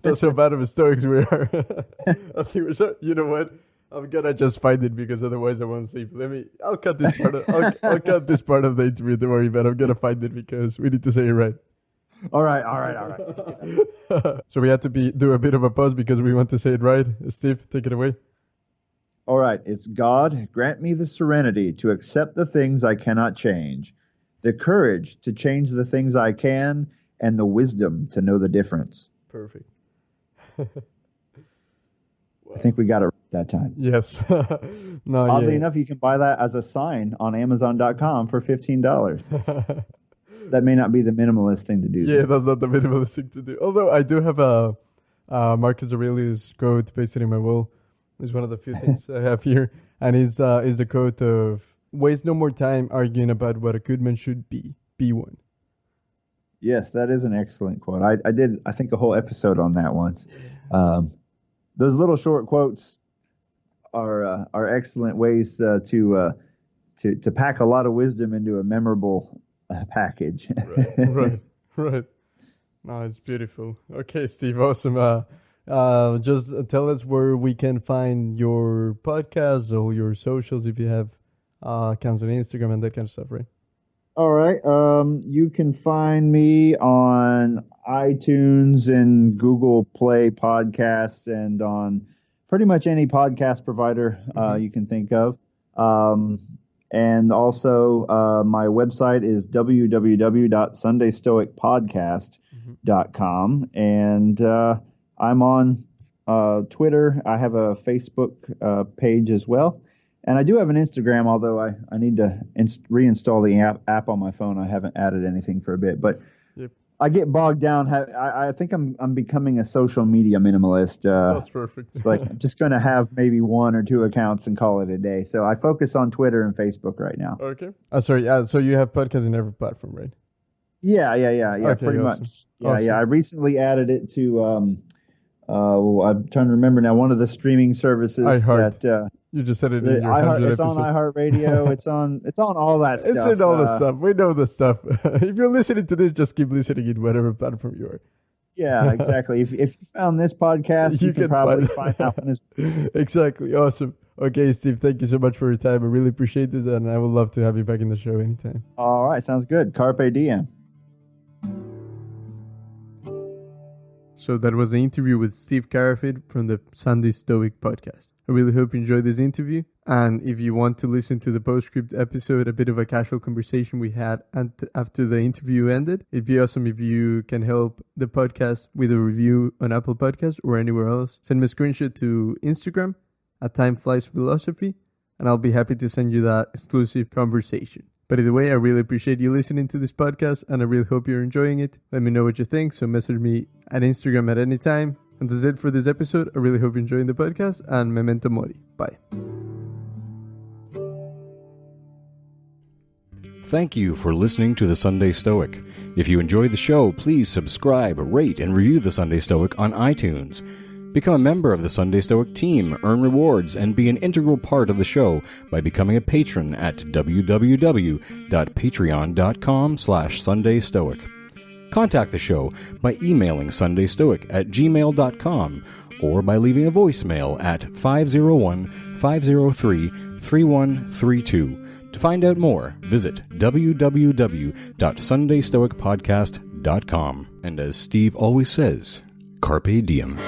That's how bad of a Stoics we are. I think we're so. You know what? I'm gonna just find it because otherwise I won't sleep. I'll cut this part. I'll cut this part of the interview. Don't worry, but I'm gonna find it because we need to say it right. All right. So we had to do a bit of a pause because we want to say it right. Steve, take it away. All right. It's God, grant me the serenity to accept the things I cannot change, the courage to change the things I can, and the wisdom to know the difference. Perfect. I think we got it right that time. Yes. No. Oddly Yeah. enough, you can buy that as a sign on Amazon.com for $15. That may not be the minimalist thing to do. Yeah, that's not the minimalist thing to do. Although I do have a Marcus Aurelius quote pasted in my wall. It's one of the few things I have here, and is the quote of "Waste no more time arguing about what a good man should be. Be one." Yes, that is an excellent quote. I did, I think, a whole episode on that once. Those little short quotes are excellent ways to pack a lot of wisdom into a memorable package. Right. No, it's beautiful. Okay, Steve, awesome. Just tell us where we can find your podcast or your socials if you have accounts on Instagram and that kind of stuff, right? All right. You can find me on iTunes and Google Play Podcasts and on pretty much any podcast provider you can think of. And also, my website is www.sundaystoicpodcast.com. And I'm on Twitter. I have a Facebook page as well. And I do have an Instagram, although I need to reinstall the app on my phone. I haven't added anything for a bit. But Yep. I get bogged down. I think I'm becoming a social media minimalist. That's perfect. It's like I'm just going to have maybe 1 or 2 accounts and call it a day. So I focus on Twitter and Facebook right now. Okay. Sorry. So you have podcasts in every platform, right? Yeah. Okay, Pretty awesome. much. Yeah. Awesome. I recently added it to. I'm trying to remember now. One of the streaming services iHeart. that. You just said it in your 100 It's on episode. iHeartRadio. It's on all that stuff. It's in all the stuff. We know the stuff. If you're listening to this, just keep listening in whatever platform you are. Yeah, exactly. If you found this podcast, you can probably find that one as well. Exactly. Awesome. Okay, Steve, thank you so much for your time. I really appreciate this, and I would love to have you back in the show anytime. All right, sounds good. Carpe diem. So that was an interview with Steve Carafid from the Sunday Stoic podcast. I really hope you enjoyed this interview. And if you want to listen to the postscript episode, a bit of a casual conversation we had after the interview ended, it'd be awesome if you can help the podcast with a review on Apple Podcasts or anywhere else. Send me a screenshot to Instagram at TimeFliesPhilosophy, and I'll be happy to send you that exclusive conversation. But either way, I really appreciate you listening to this podcast, and I really hope you're enjoying it. Let me know what you think, so message me at Instagram at any time. And that's it for this episode. I really hope you're enjoying the podcast, and memento mori. Bye. Thank you for listening to The Sunday Stoic. If you enjoyed the show, please subscribe, rate, and review The Sunday Stoic on iTunes. Become a member of the Sunday Stoic team, earn rewards, and be an integral part of the show by becoming a patron at www.patreon.com/SundayStoic. Contact the show by emailing sundaystoic@gmail.com or by leaving a voicemail at 501-503-3132. To find out more, visit www.sundaystoicpodcast.com. And as Steve always says, Carpe Diem.